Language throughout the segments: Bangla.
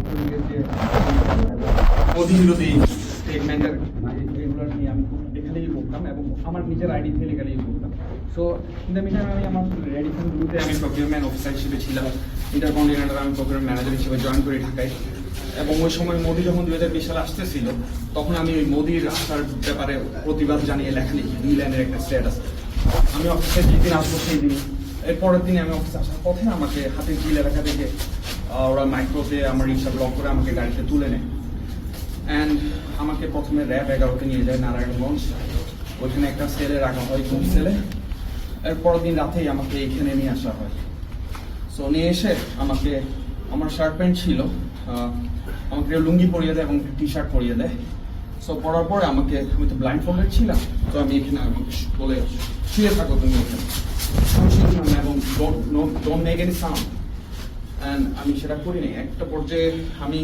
ছাত্রলীগের যে মোদি বিরোধী স্টেটমেন্টের এগুলো নিয়ে আমি খুব লেখালেখি করতাম এবং আমার নিজের আইডি থেকে লেখালেখি করতাম। সো ইন দ্য মিটার আমি আমার রেডিসন গ্রুপে আমি প্রকিউরমেন্ট অফিসার হিসেবে ছিলাম, ইন্টারকন্টিনেন্টাল আমি প্রকিউরমেন্ট ম্যানেজার হিসেবে জয়েন করি ঢাকায়। এবং ওই সময় মোদি যখন 2020 সালে আসতেছিল তখন আমি ওই মোদির আসার ব্যাপারে প্রতিবাদ জানিয়ে লেখালেখি 2 লাইনের একটা স্ট্যাটাস। আমি অফিসে যেদিন আসবো সেই দিন, এর পরের দিনে আমি অফিসে আসার পথে আমাকে হাতে জিল এলাকা থেকে ওরা মাইক্রোতে আমার রিক্সা ব্লক করে আমাকে গাড়িতে তুলে নেয়। অ্যান্ড আমাকে প্রথমে র্যাব 11-তে নিয়ে যায় নারায়ণগঞ্জ, ওইখানে একটা সেলে রাখা হয়, কোন সেলে। এর পরের দিন রাতেই আমাকে এখানে নিয়ে আসা হয়। সো নিয়ে এসে আমাকে আমার শার্ট প্যান্ট ছিল, আমাকে লুঙ্গি পরিয়ে দেয় এবং টি শার্ট পরিয়ে দেয়। সো পরার পরে আমাকে, আমি তো ব্লাইন্ড ফোল্ডেড ছিলাম, তো আমি এখানে আমাকে বলে শুয়ে থাকো তুমি এখানে, এবং don't make any sound. And আমি সেটা করিনি। একটা পর্যায়ে আমি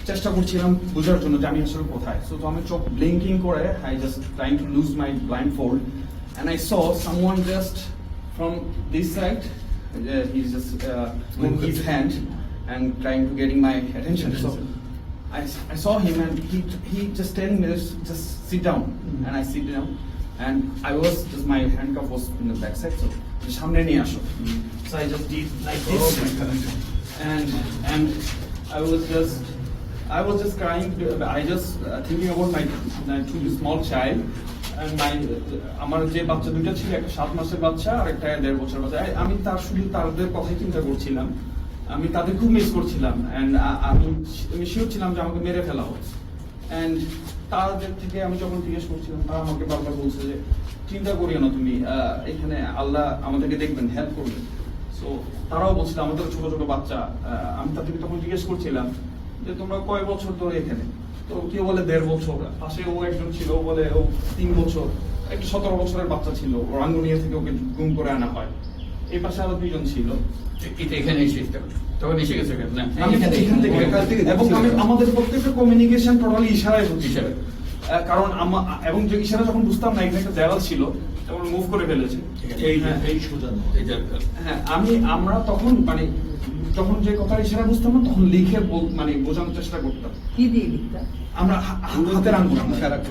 চেষ্টা করছিলাম বোঝার জন্য যে আমি আসলে কোথায়। সো তো আমি চোখ ব্লিঙ্কিং করে I just trying to lose my blind fold and I saw someone just from this side, he's just moving his hand and trying to getting my attention. So I saw him and he just telling me just sit down, and I sit down and I was just, my handcuff was in the back side, so samne niye asho. So I just did like this, and I was just crying. I just thinking about my two small child. আমার যে বাচ্চা দুইটা ছিল, একটা 7 মাসের বাচ্চা আর একটা 1.5 বছর বাচ্চা। আমি তাদের কথাই চিন্তা করছিলাম, আমি তাদের খুব মিস করছিলাম। অ্যান্ড আমি শিওর ছিলাম যে আমাকে মেরে ফেলা হচ্ছে। অ্যান্ড তাদের থেকে আমি যখন জিজ্ঞেস করছিলাম, তারা আমাকে বারবার বলছে যে চিন্তা করিও না তুমি, এখানে আল্লাহ আমাদেরকে দেখবেন, হেল্প করবেন। সো তারাও বলছিল আমাদের ছোট ছোট বাচ্চা। আমি তাদেরকে তখন জিজ্ঞেস করছিলাম যে তোমরা কয় বছর ধরে এখানে? তো কেউ বলে 1.5 বছর, পাশে ও একজন ছিল, ও বলে ও 3 বছর, একটা 17 বছরের বাচ্চা ছিল, ও রাঙ্গুনিয়া থেকে ওকে গুম করে আনা হয়। এই পাশে আরো 2জন ছিল। এটা এখানে এসে তখন এসে গেছে না, এবং আমাদের প্রত্যেকটা কমিউনিকেশন টোটালি ইশারায় হচ্ছে, কারণ এবং যে ইশারা যখন বুঝতাম না এখানে একটা দেওয়াল ছিল তখন মুভ করে ফেলেছে। হ্যাঁ, আমরা তখন মানে যখন যে কথার ইশারা বুঝতাম না তখন লিখে মানে বোঝানোর চেষ্টা করতাম। কি দিয়ে লিখতাম? আমরা হাতের আঙ্গুল,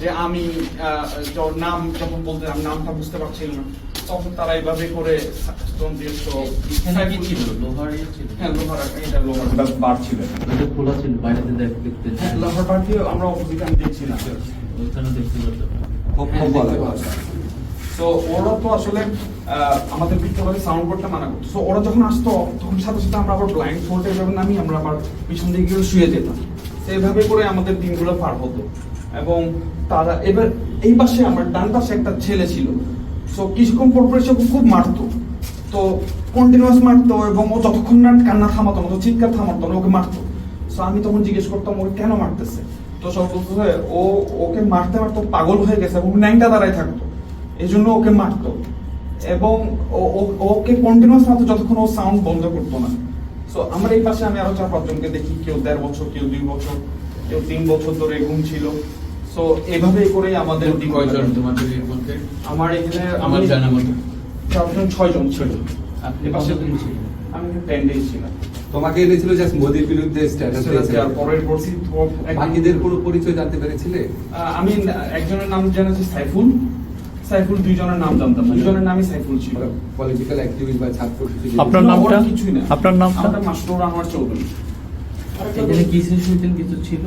যে আমি নাম যখন বলতে আমি নামটা বুঝতে পারছিলাম না, তখন তারা এইভাবে করে বার ছিল, খোলা ছিল, বাইরে দেখতে লোহার বার দিয়ে আমরা অপোজিটে আমি দেখছিলাম, ওইখানে দেখতে পারতাম। তো ওরা তো আসলে আমাদের ভিতরে সাউন্ড করতে মানা করতো। সো ওরা যখন আসতো তখন সাথে সাথে আমরা আবার ব্লাইন্ড ফোল্ডে এভাবে নামি, আমরা আবার পিছন দিকে গিয়ে শুয়ে যেতাম। এইভাবে করে আমাদের দিনগুলো পার হতো। এবং তারা এবার এই পাশে আমার ডান পাশে একটা ছেলে ছিল। সো কিছুক্ষণ পর পর সে খুব মারতো, তো কন্টিনিউয়াস মারতো, এবং ও যতক্ষণ না কান্না থামাতো না, চিৎকার থামাতো না, ওকে মারতো। সো আমি তখন জিজ্ঞেস করতাম ওকে কেন মারতেছে, তো সব বলতে ওকে মারতে মারতো পাগল হয়ে গেছে এবং ন্যাংটা দাঁড়ায় থাকতো, এই জন্য ওকে মারতো। এবং ওকে কন্টিনিউয়াস মারতো যতক্ষণ ও সাউন্ড বন্ধ করতো না। সো আমার এই পাশে আমি আরো 4-5 জনকে দেখি, কেউ 1.5 বছর, কেউ 2 বছর, কেউ 3 বছর ধরে ঘুম ছিল। সো এভাবেই করে আমাদের কয়জন তোমাদের এর মধ্যে? আমার এখানে আমার জানা মতো 6 জন ছিল। আপনি পাশে কতদিন ছিলেন? আমি 10 days ছিলাম। তোমাকে এনেছিল জাস্ট মোদির বিরুদ্ধে স্ট্যাটাস দিয়েছে, আর পরের পরছি বাকিদের কোনো পরিচয় জানতে পেরেছিলে? আমি একজনের নাম জানাচ্ছি সাইফুল, 2 জনের নাম জানতাম না, 2 জনের নামই সাইফুল ছিল। পলিটিক্যাল অ্যাক্টিভিস্ট বা ছাত্র শিবির? আপনার নামটা? কিছুই না। আপনার নামটা? আমার মাসরুর আনোয়ার চৌধুরী। এখানে কিসের শুটিং কিছু ছিল?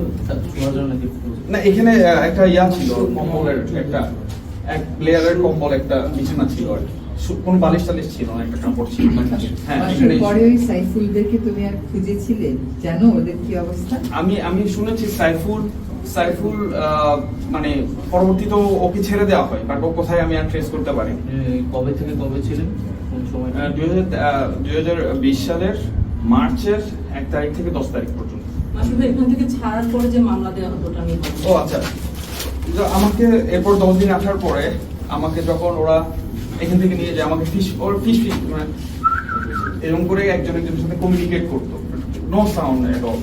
না, এখানে একটা ইয়া ছিল, কম্বলের একটা এক প্লেয়ারের কম্বল, একটা বিছানা ছিল আর কি, কোনো বালিশ টালিশ ছিল না, একটা কাপড় ছিল। হ্যাঁ, পরে ওই সাইফুলদেরকে তুমি আর খুঁজেছিলে? জানো ওদের কি অবস্থা? আমি শুনেছি সাইফুল মানে পরবর্তীতে ওকে ছেড়ে দেওয়া হয়, বাট ও কোথায় আমি আর ট্রেস করতে পারি। কবে থেকে কবে ছিলেন, কোন সময়? 2020 সালের মার্চের 1 তারিখ থেকে 10 তারিখ পর্যন্ত। আসলে এখান থেকে ছাড়ার পরে যে মামলা দেওয়া হতো ওটা আমি ও আচ্ছা, আমাকে এরপর 10 দিন আসার পরে আমাকে যখন ওরা এখান থেকে নিয়ে যায়, আমাকে ফিশ মানে এরকম করে একজনের সাথে কমিউনিকেট করতো, no sound at all.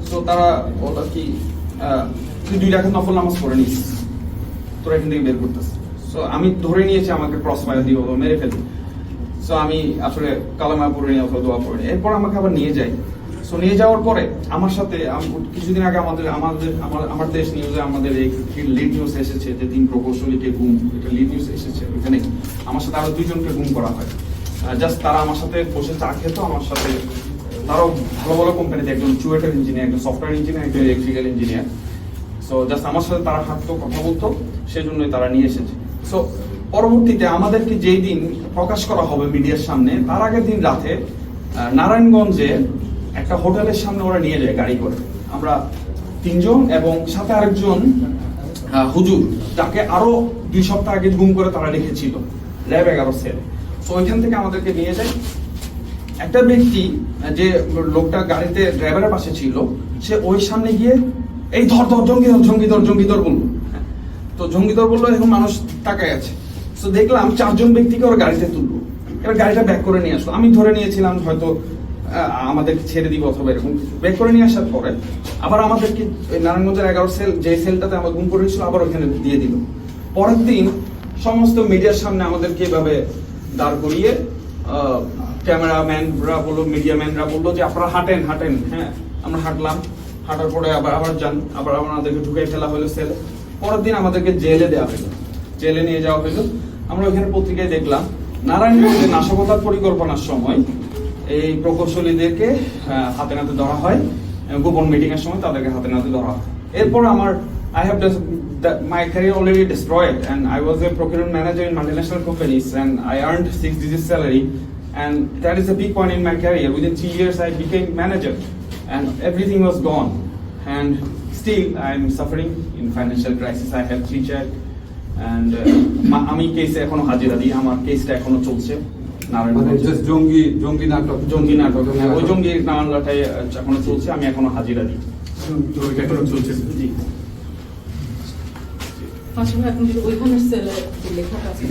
So তারা বলতো কি তুই 2 রাকাত নফল নামাজ পড়ে নিস, তোরা এখান থেকে বের করতেছে। সো আমি ধরে নিয়েছি আমাকে ক্রস ফায়ার দিয়ে মেরে ফেলি। সো আমি আসলে কালামা পড়ে নিয়ে অথবা দোয়া পড়ে নিই। এরপর আমাকে আবার নিয়ে যাই। সো নিয়ে যাওয়ার পরে আমার সাথে কিছুদিন আগে আমার দেশ নিউজে আমাদের এই লিড নিউজ এসেছে যে 3 প্রকৌশলীকে গুম, এটা লিড নিউজ এসেছে। ওখানে আমার সাথে আরো 2 জনকে গুম করা হয়। জাস্ট তারা আমার সাথে বসে চা খেতো, আমার সাথে তারাও ভালো ভালো কোম্পানিতে, একজন চুয়েটার ইঞ্জিনিয়ার, একজন সফটওয়্যার ইঞ্জিনিয়ার, একজন ইলেকট্রিক্যাল ইঞ্জিনিয়ার। সো জাস্ট আমার সাথে তারা হাঁটতো, কথা বলতো, সেজন্যই তারা নিয়ে এসেছে। সো পরবর্তীতে আমাদেরকে যেই দিন প্রকাশ করা হবে মিডিয়ার সামনে, তার আগের দিন রাতে নারায়ণগঞ্জে একটা হোটেলের সামনে ওরা নিয়ে যায় গাড়ি করে। আমরা 3 জন এবং সাথে আরেকজন হুজুর, যাকে আরো 2 সপ্তাহ আগে গুম করে তারা রেখেছিল ল্যাব 11 সেল। সো ওইখান থেকে আমাদেরকে নিয়ে যায়। একটা ব্যক্তি, যে লোকটা গাড়িতে ড্রাইভারের পাশে ছিল, সে ওই সামনে গিয়ে এই ধর জঙ্গিদর বললো। তো জঙ্গিদর বললো, এখন মানুষ তাকায় আছে। তো দেখলাম 4 জন ব্যক্তিকে ওরা গাড়িতে তুললো, এবার গাড়িটা ব্যাক করে নিয়ে আসলো। আমি ধরে নিয়েছিলাম হয়তো আমাদেরকে ছেড়ে দিব অথবা এরকম কিছু। ব্যাক করে নিয়ে আসার পরে আবার আমাদেরকে নারায়ণগঞ্জের 11 সেল, যে সেলটাতে আমার গুম করেছিল, আবার ওখানে দিয়ে দিল। পরের দিন সমস্ত মিডিয়ার সামনে আমাদেরকে এভাবে দাঁড় করিয়ে ক্যামেরাম্যানরা বললো, মিডিয়াম্যানরা বললো যে আপনারা হাঁটেন। হ্যাঁ, আমরা হাঁটলাম। হাঁটার পরে আবার যান, আবার আমাদেরকে ঢুকাই ফেলা হলো সেলে। পরের দিন আমাদেরকে জেলে দেওয়া হলো, জেলে নিয়ে যাওয়া হলো। আমরা ওখানে পত্রিকায় দেখলাম নারায়ণগঞ্জে নাশকতার পরিকল্পনার সময় এই প্রকৌশলীদেরকে হাতে নাতে ধরা হয়, গোপন মিটিং এর সময় তাদেরকে হাতে নাতে ধরা হয়। এরপর আমার I have just my career already destroyed, and I was a procurement manager in multinational companies, and I earned 6-digit salary, and that is a big point in my career. Within 3 years, I became manager, and everything was gone. And still, I'm suffering in financial crisis. I have 3 children, and আমি কেসে এখনো হাজিরা দিই, আমার কেসটা এখনো চলছে মানে নারায়ণগঞ্জে। just জঙ্গি নাটক হ্যাঁ, ওই জঙ্গি মামলাটাই এখনো চলছে, আমি এখনো হাজিরা দিই। তো এটা এখনো চলছে। জি। পাশাপাশি এখন যদি ওইখানের সেলে লেখাটা আছে